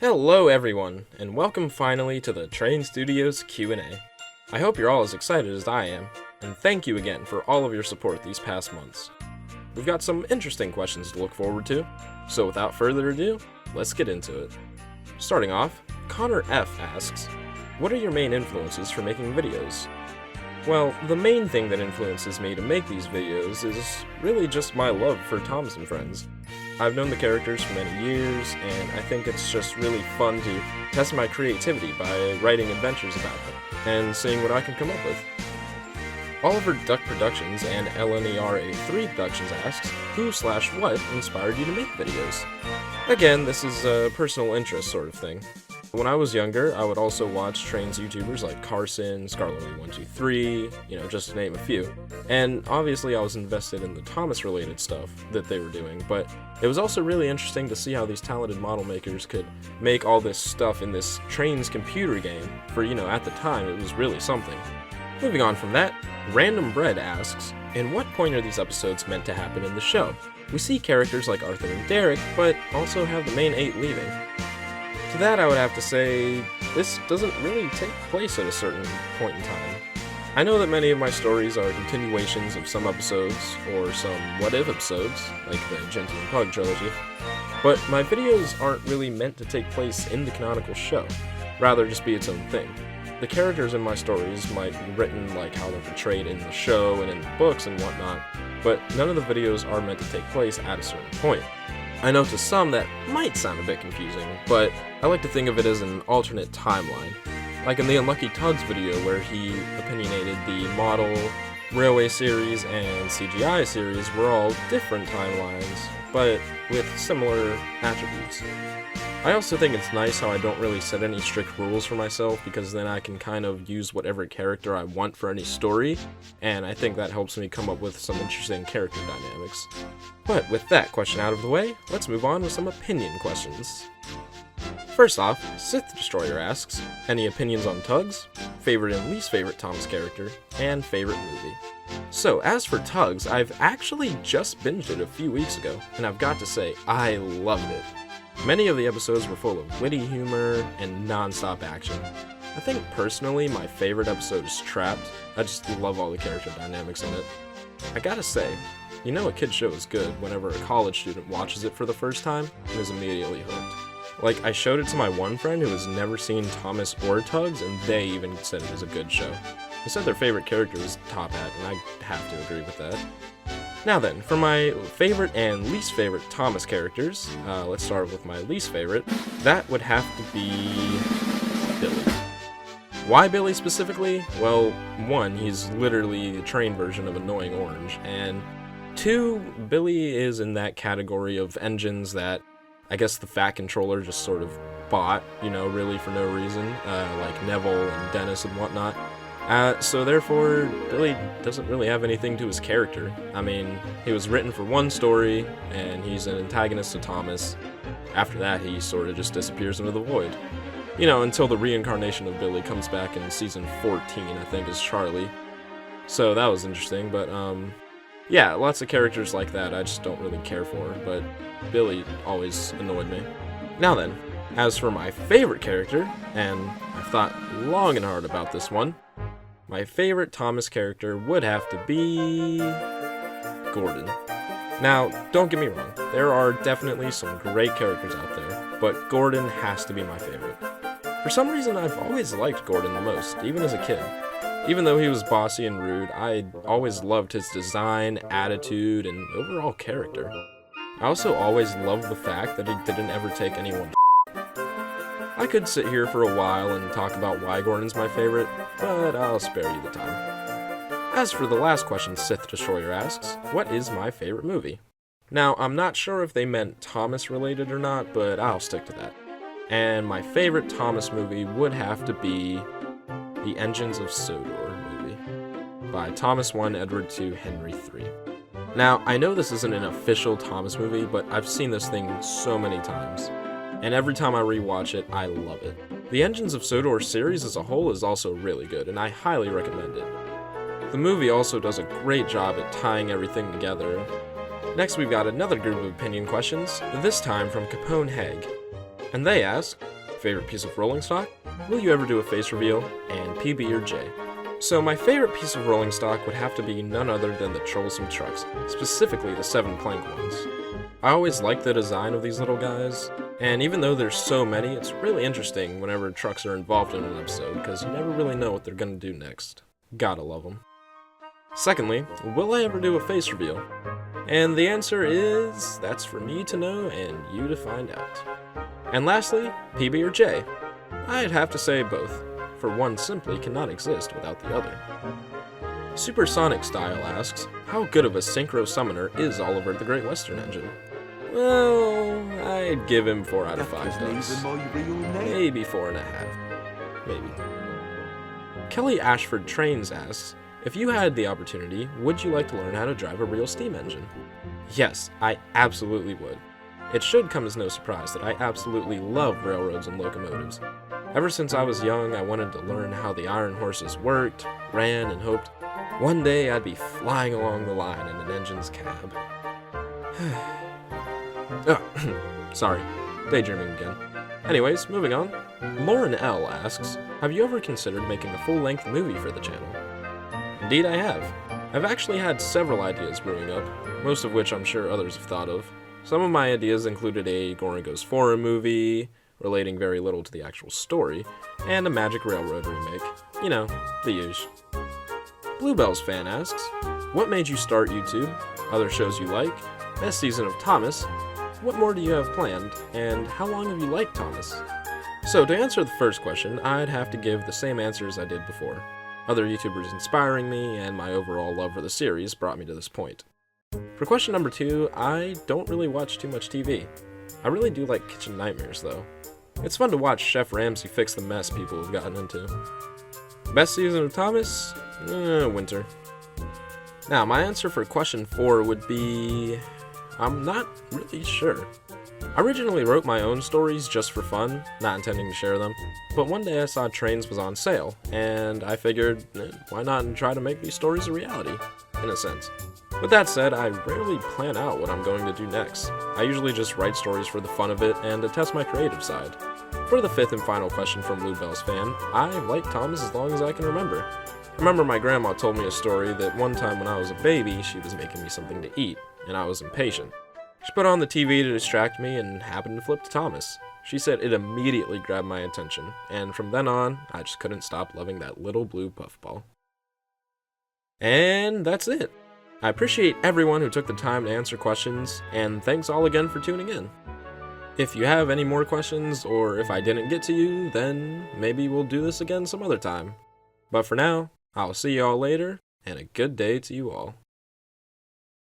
Hello everyone, and welcome finally to the Trainz Studios Q&A. I hope you're all as excited as I am, and thank you again for all of your support these past months. We've got some interesting questions to look forward to, so without further ado, let's get into it. Starting off, Connor F asks, what are your main influences for making videos? Well, the main thing that influences me to make these videos is really just my love for Thomas and Friends. I've known the characters for many years, and I think it's just really fun to test my creativity by writing adventures about them, and seeing what I can come up with. Oliver Duck Productions and LNERA3 Productions asks, who/what inspired you to make videos? Again, this is a personal interest sort of thing. When I was younger, I would also watch Trainz YouTubers like Carson, Scarlet123, just to name a few. And obviously I was invested in the Thomas-related stuff that they were doing, but it was also really interesting to see how these talented model makers could make all this stuff in this Trainz computer game for, at the time, it was really something. Moving on from that, Random Bread asks, in what point are these episodes meant to happen in the show? We see characters like Arthur and Derek, but also have the main 8 leaving. To that I would have to say, this doesn't really take place at a certain point in time. I know that many of my stories are continuations of some episodes, or some what-if episodes, like the Genty and Pug trilogy, but my videos aren't really meant to take place in the canonical show, rather just be its own thing. The characters in my stories might be written like how they're portrayed in the show and in the books and whatnot, but none of the videos are meant to take place at a certain point. I know to some that might sound a bit confusing, but I like to think of it as an alternate timeline. Like in the Unlucky Tugs video where he opinionated the model, railway series, and CGI series were all different timelines, but with similar attributes. I also think it's nice how I don't really set any strict rules for myself, because then I can kind of use whatever character I want for any story, and I think that helps me come up with some interesting character dynamics. But with that question out of the way, let's move on with some opinion questions. First off, Sith Destroyer asks, any opinions on Tugs, favorite and least favorite Thomas character, and favorite movie? So, as for Tugs, I've actually just binged it a few weeks ago, and I've got to say, I loved it. Many of the episodes were full of witty humor and non-stop action. I think personally my favorite episode is Trapped. I just love all the character dynamics in it. I gotta say, a kid's show is good whenever a college student watches it for the first time and is immediately hooked. Like, I showed it to my one friend who has never seen Thomas or Tugs, and they even said it was a good show. They said their favorite character was Top Hat, and I have to agree with that. Now then, for my favorite and least favorite Thomas characters, let's start with my least favorite. That would have to be Billy. Why Billy specifically? Well, 1, he's literally the train version of Annoying Orange, and 2, Billy is in that category of engines that I guess the Fat Controller just sort of bought, really for no reason, like Neville and Dennis and whatnot. So therefore, Billy doesn't really have anything to his character. I mean, he was written for one story, and he's an antagonist to Thomas. After that, he sort of just disappears into the void. Until the reincarnation of Billy comes back in season 14, I think, as Charlie. So that was interesting, but, yeah, lots of characters like that I just don't really care for, but Billy always annoyed me. Now then, as for my favorite character, and I've thought long and hard about this one, my favorite Thomas character would have to be Gordon. Now, don't get me wrong, there are definitely some great characters out there, but Gordon has to be my favorite. For some reason, I've always liked Gordon the most, even as a kid. Even though he was bossy and rude, I always loved his design, attitude, and overall character. I also always loved the fact that he didn't ever take anyone to I could sit here for a while and talk about why Gordon's my favorite, but I'll spare you the time. As for the last question Sith Destroyer asks, what is my favorite movie? Now, I'm not sure if they meant Thomas related or not, but I'll stick to that. And my favorite Thomas movie would have to be The Engines of Sodor movie, by Thomas 1, Edward 2, Henry 3. Now, I know this isn't an official Thomas movie, but I've seen this thing so many times, and every time I rewatch it, I love it. The Engines of Sodor series as a whole is also really good, and I highly recommend it. The movie also does a great job at tying everything together. Next, we've got another group of opinion questions, this time from Capone Haig. And they ask, favorite piece of rolling stock? Will you ever do a face reveal? And PB or J? So my favorite piece of rolling stock would have to be none other than the Troublesome trucks, specifically the 7-plank ones. I always like the design of these little guys, and even though there's so many, it's really interesting whenever trucks are involved in an episode, because you never really know what they're gonna do next. Gotta love them. Secondly, will I ever do a face reveal? And the answer is, that's for me to know and you to find out. And lastly, PB or J? I'd have to say both, for one simply cannot exist without the other. Supersonic Style asks, how good of a synchro summoner is Oliver the Great Western Engine? Well, I'd give him 4 out of 5 ducks. Maybe 4.5. Maybe. Kelly Ashford Trainz asks, if you had the opportunity, would you like to learn how to drive a real steam engine? Yes, I absolutely would. It should come as no surprise that I absolutely love railroads and locomotives. Ever since I was young, I wanted to learn how the iron horses worked, ran, and hoped one day I'd be flying along the line in an engine's cab. Sorry, daydreaming again. Anyways, moving on. Lauren L. asks, have you ever considered making a full-length movie for the channel? Indeed I have. I've actually had several ideas brewing up, most of which I'm sure others have thought of. Some of my ideas included a Goran Goes Forum movie, relating very little to the actual story, and a Magic Railroad remake. You know, the usual. Bluebells fan asks, what made you start YouTube? Other shows you like? Best season of Thomas? What more do you have planned? And how long have you liked Thomas? So to answer the first question, I'd have to give the same answers I did before. Other YouTubers inspiring me, and my overall love for the series brought me to this point. For question number 2, I don't really watch too much TV. I really do like Kitchen Nightmares though. It's fun to watch Chef Ramsay fix the mess people have gotten into. Best season of Thomas? Winter. Now, my answer for question 4 would be, I'm not really sure. I originally wrote my own stories just for fun, not intending to share them, but one day I saw Trainz was on sale, and I figured, why not try to make these stories a reality, in a sense. With that said, I rarely plan out what I'm going to do next. I usually just write stories for the fun of it and to test my creative side. For the 5th and final question from Bluebells fan, I've liked Thomas as long as I can remember. I remember my grandma told me a story that one time when I was a baby, she was making me something to eat, and I was impatient. She put on the TV to distract me and happened to flip to Thomas. She said it immediately grabbed my attention, and from then on, I just couldn't stop loving that little blue puffball. And that's it. I appreciate everyone who took the time to answer questions, and thanks all again for tuning in. If you have any more questions, or if I didn't get to you, then maybe we'll do this again some other time. But for now, I'll see you all later, and a good day to you all.